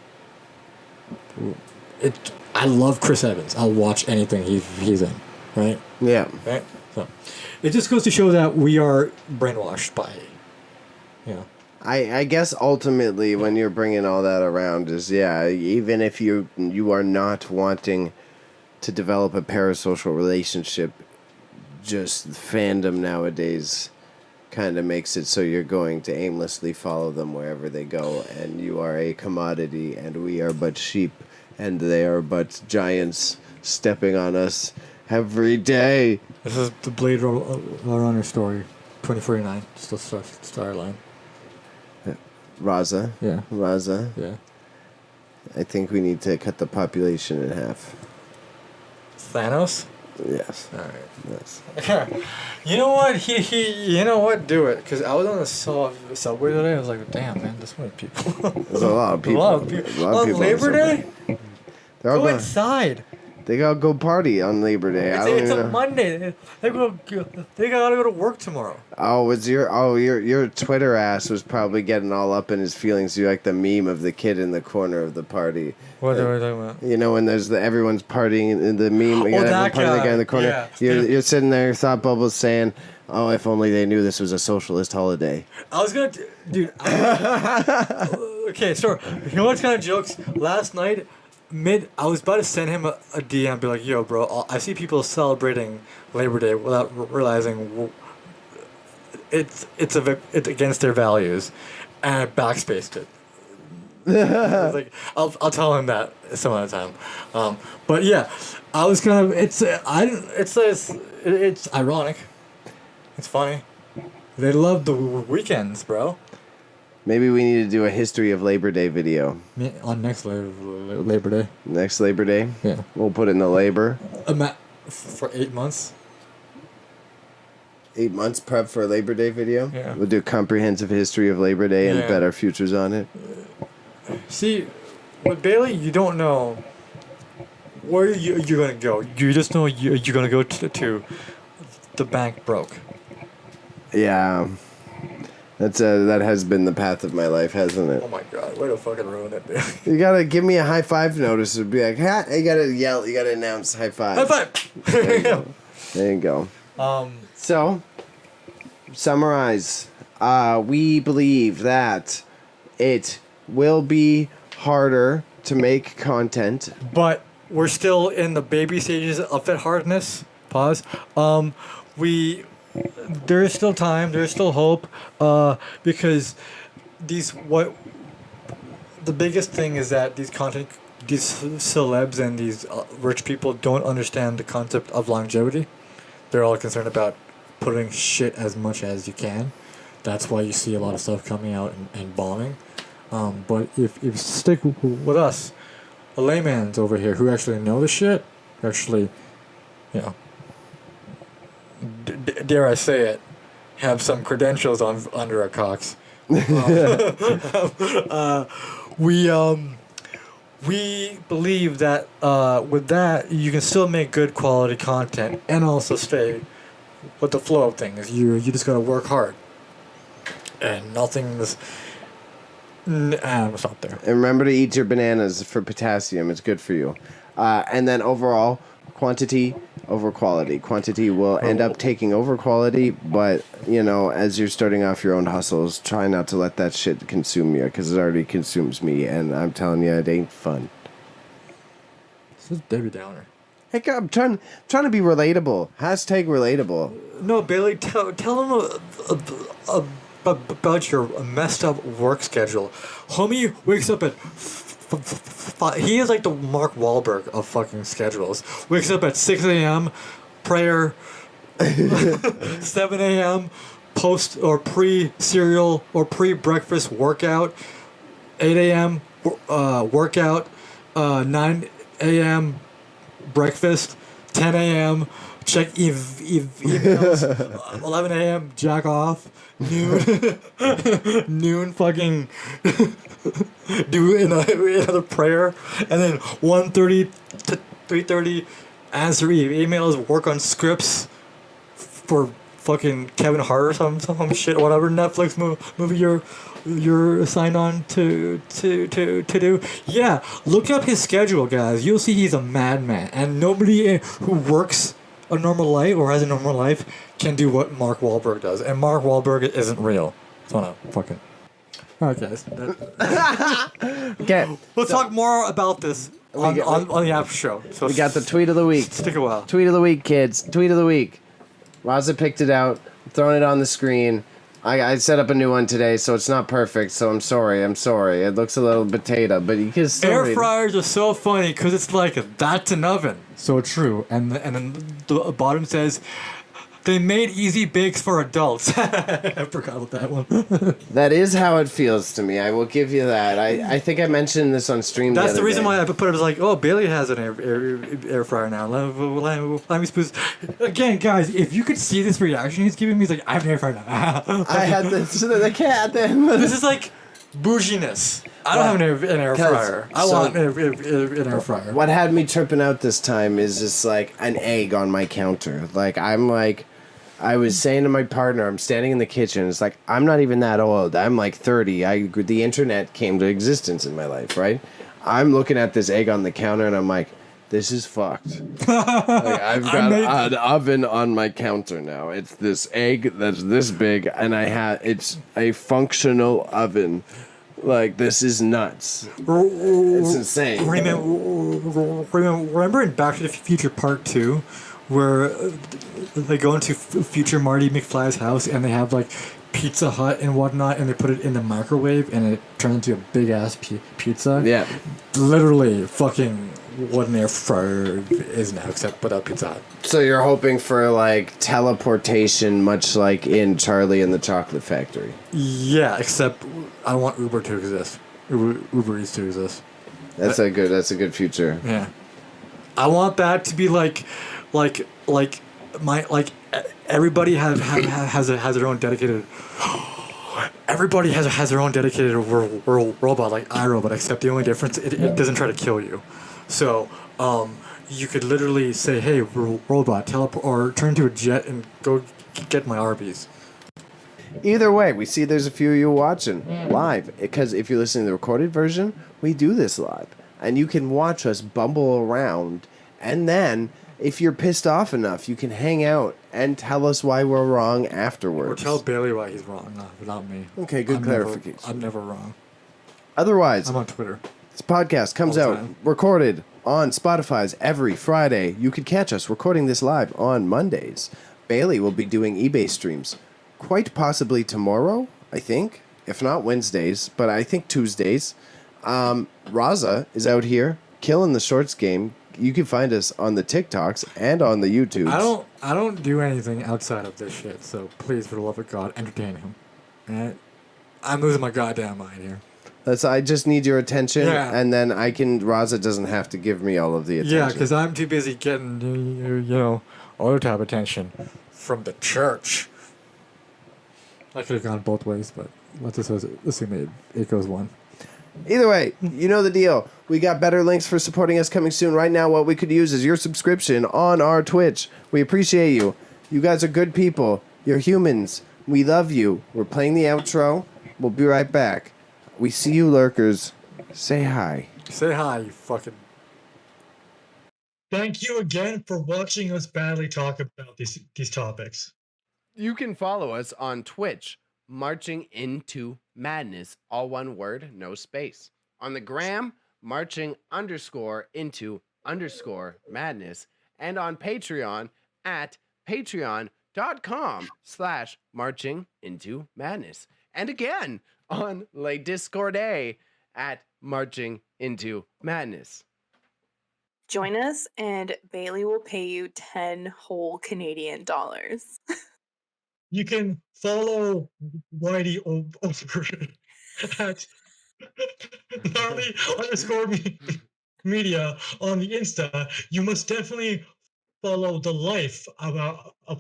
I love Chris Evans. I'll watch anything he's in. Right? Yeah. Right? So it just goes to show that we are brainwashed by, I guess ultimately when you're bringing all that around is, yeah, even if you are not wanting to develop a parasocial relationship, just fandom nowadays kind of makes it so you're going to aimlessly follow them wherever they go, and you are a commodity, and we are but sheep, and they are but giants stepping on us every day. This is the Blade Runner story, 2049. Still star line. Raza. Yeah. Raza. Yeah. I think we need to cut the population in half. Thanos. Yes. All right. Yes. You know what? You know what? Do it. Because I was on the subway today. I was like, damn, man, there's so many people. There's a lot of people. A lot of people. On Labor Day? They're all Go going. inside. They gotta go party on Labor Day. It's a Monday. They gotta go to work tomorrow. Oh, your Twitter ass was probably getting all up in his feelings. You like the meme of the kid in the corner of the party. What are we talking about? You know, when there's everyone's partying in the meme. You got that everyone partying the guy in the corner. Yeah. You're sitting there, your thought bubbles saying, "Oh, if only they knew this was a socialist holiday." I was gonna, dude. Okay, so you know what's kind of jokes? Last night, I was about to send him a DM, be like, "Yo, bro, I see people celebrating Labor Day without realizing it's against their values," and I backspaced it. I was like, I'll tell him that some other time. But yeah, I was kind of it's ironic. It's funny. They love the weekends, bro. Maybe we need to do a history of Labor Day video. On next Labor Day. Next Labor Day? Yeah. We'll put in the labor. For 8 months. 8 months prep for a Labor Day video? Yeah. We'll do a comprehensive history of Labor Day and bet our futures on it. See, with Bailey, you don't know where you're going to go. You just know you're going to go to the bank broke. Yeah. That has been the path of my life, hasn't it? Oh my god, way to fucking ruin it, Bailey. You gotta give me a high five notice. It'd be like, ha! You gotta yell. You gotta announce high five. High five. There you go. There you go. So, summarize. We believe that it will be harder to make content, but we're still in the baby stages of it hardness. Pause. There is still time. There is still hope. Because the biggest thing is that these celebs and these rich people don't understand the concept of longevity. They're all concerned about putting shit as much as you can. That's why you see a lot of stuff coming out and bombing. But if you stick with us, a layman's over here who actually know the shit, actually, you know, dare I say it, have some credentials under our cocks. We believe that with that you can still make good quality content and also stay with the flow of things. You just gotta work hard, and nothing's. Stop there. and remember to eat your bananas for potassium. It's good for you. And then overall, quantity over quality. Quantity will end up taking over quality, but you know, as you're starting off your own hustles, try not to let that shit consume you, because it already consumes me, and I'm telling you, it ain't fun. This is Debbie Downer. Hey, I'm trying to be relatable. Hashtag relatable. No, Bailey, tell them about your messed up work schedule. Homie wakes up at he is like the Mark Wahlberg of fucking schedules. Wakes up at 6 a.m. prayer, 7 a.m. post or pre-cereal or pre-breakfast workout, 8 a.m. Workout, 9 a.m. breakfast, 10 a.m. check emails, 11 a.m. jack off, noon fucking do another prayer, and then 1:30 to 3:30 answer emails, work on scripts for fucking Kevin Hart or some shit, whatever Netflix movie you're assigned on to do. Yeah, look up his schedule, guys. You'll see he's a madman, and nobody who works a normal life or has a normal life can do what Mark Wahlberg does, and Mark Wahlberg isn't real. Just wanna fucking. Alright, guys. Okay. We'll talk more about this on the after show. So We got the tweet of the week. stick a while. Tweet of the week, kids. Tweet of the week. Raza picked it out, throwing it on the screen. I set up a new one today, so it's not perfect, so I'm sorry. It looks a little potato, but you can still Air read it. fryers are so funny because it's like, that's an oven. So true. And then the bottom says, they made easy bakes for adults. I forgot about that one. That is how it feels to me. I will give you that. I think I mentioned this on stream. That's the reason day. why I put it as like, oh, Bailey has an air fryer now. Let me spoof. Again, guys, if you could see this reaction he's giving me, he's like, I have an air fryer now. I had this. The cat then. This is like bouginess. I don't have an air 'Cause- fryer. I so- want an air fryer. What had me tripping out this time is just like an egg on my counter. I was saying to my partner, I'm standing in the kitchen. It's like, I'm not even that old. I'm like 30. The internet came to existence in my life, right? I'm looking at this egg on the counter and I'm like, this is fucked. I've got an oven on my counter now. It's this egg that's this big, and it's a functional oven. Like, this is nuts. It's insane. Remember in Back to the Future Part 2, where they go into future Marty McFly's house and they have like Pizza Hut and whatnot, and they put it in the microwave and it turns into a big ass pizza? Yeah. Literally fucking what an air fryer is now, except without Pizza Hut. So you're hoping for like teleportation, much like in Charlie and the Chocolate Factory. Yeah, except I want Uber to exist. Uber Eats to exist. That's a good future. Yeah, I want that to be everybody has their own dedicated. Everybody has their own dedicated robot like iRobot, except the only difference it doesn't try to kill you. So you could literally say, "Hey, robot, teleport," or turn into a jet and go get my Arby's. Either way, we see there's a few of you watching live, because if you're listening to the recorded version, we do this live, and you can watch us bumble around, and then if you're pissed off enough, you can hang out and tell us why we're wrong afterwards. Or tell Bailey why he's wrong, not me. Okay, good clarification. I'm never wrong. Otherwise, I'm on Twitter. this podcast comes All the out time. recorded on Spotify's every Friday. You could catch us recording this live on Mondays. Bailey will be doing eBay streams quite possibly tomorrow, I think. If not Wednesdays, but I think Tuesdays. Raza is out here killing the shorts game. You can find us on the TikToks and on the YouTubes. I don't do anything outside of this shit, so please, for the love of God, entertain him. Alright? I'm losing my goddamn mind here. I just need your attention, Yeah. and then Raza doesn't have to give me all of the attention. Yeah, because I'm too busy getting, other type of attention from the church. I could have gone both ways, but let's assume it goes one. Either way, you know the deal. We got better links for supporting us coming soon. Right now, what we could use is your subscription on our Twitch. We appreciate you. You guys are good people. You're humans. We love you. We're playing the outro. We'll be right back. We see you, lurkers. Say hi. Say hi, you fucking... Thank you again for watching us badly talk about these topics. You can follow us on Twitch, Marching Into Madness, all one word, no space. On the gram, marching_into_madness. And on Patreon at patreon.com/marchingintomadness. And again, on Le Discord at Marching Into Madness. Join us, and Bailey will pay you 10 whole Canadian dollars. You can follow Whitey over at gnarly_media on the Insta. You must definitely follow the life of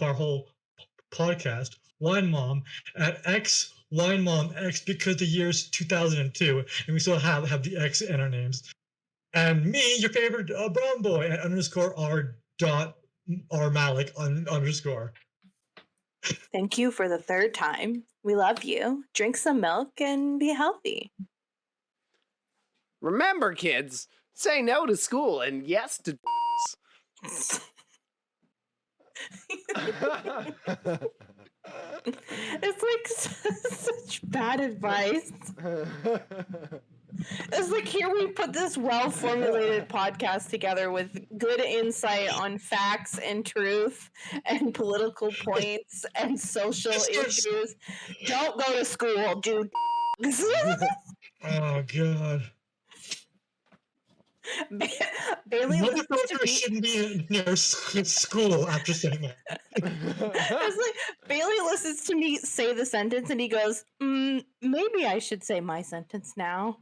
our whole podcast, Wine Mom, at XWineMomX, because the year's 2002, and we still have the X in our names. And me, your favorite brown boy, at _R.R_Malik_. Thank you for the third time. We love you. Drink some milk and be healthy. Remember, kids, say no to school and yes to It's like such bad advice. It's like, here we put this well-formulated podcast together with good insight on facts and truth and political points and social issues. Don't go to school, dude. Oh, God. Bailey listens to Motherfucker me. shouldn't be near school after saying that. It's like, Bailey listens to me say the sentence and he goes, maybe I should say my sentence now.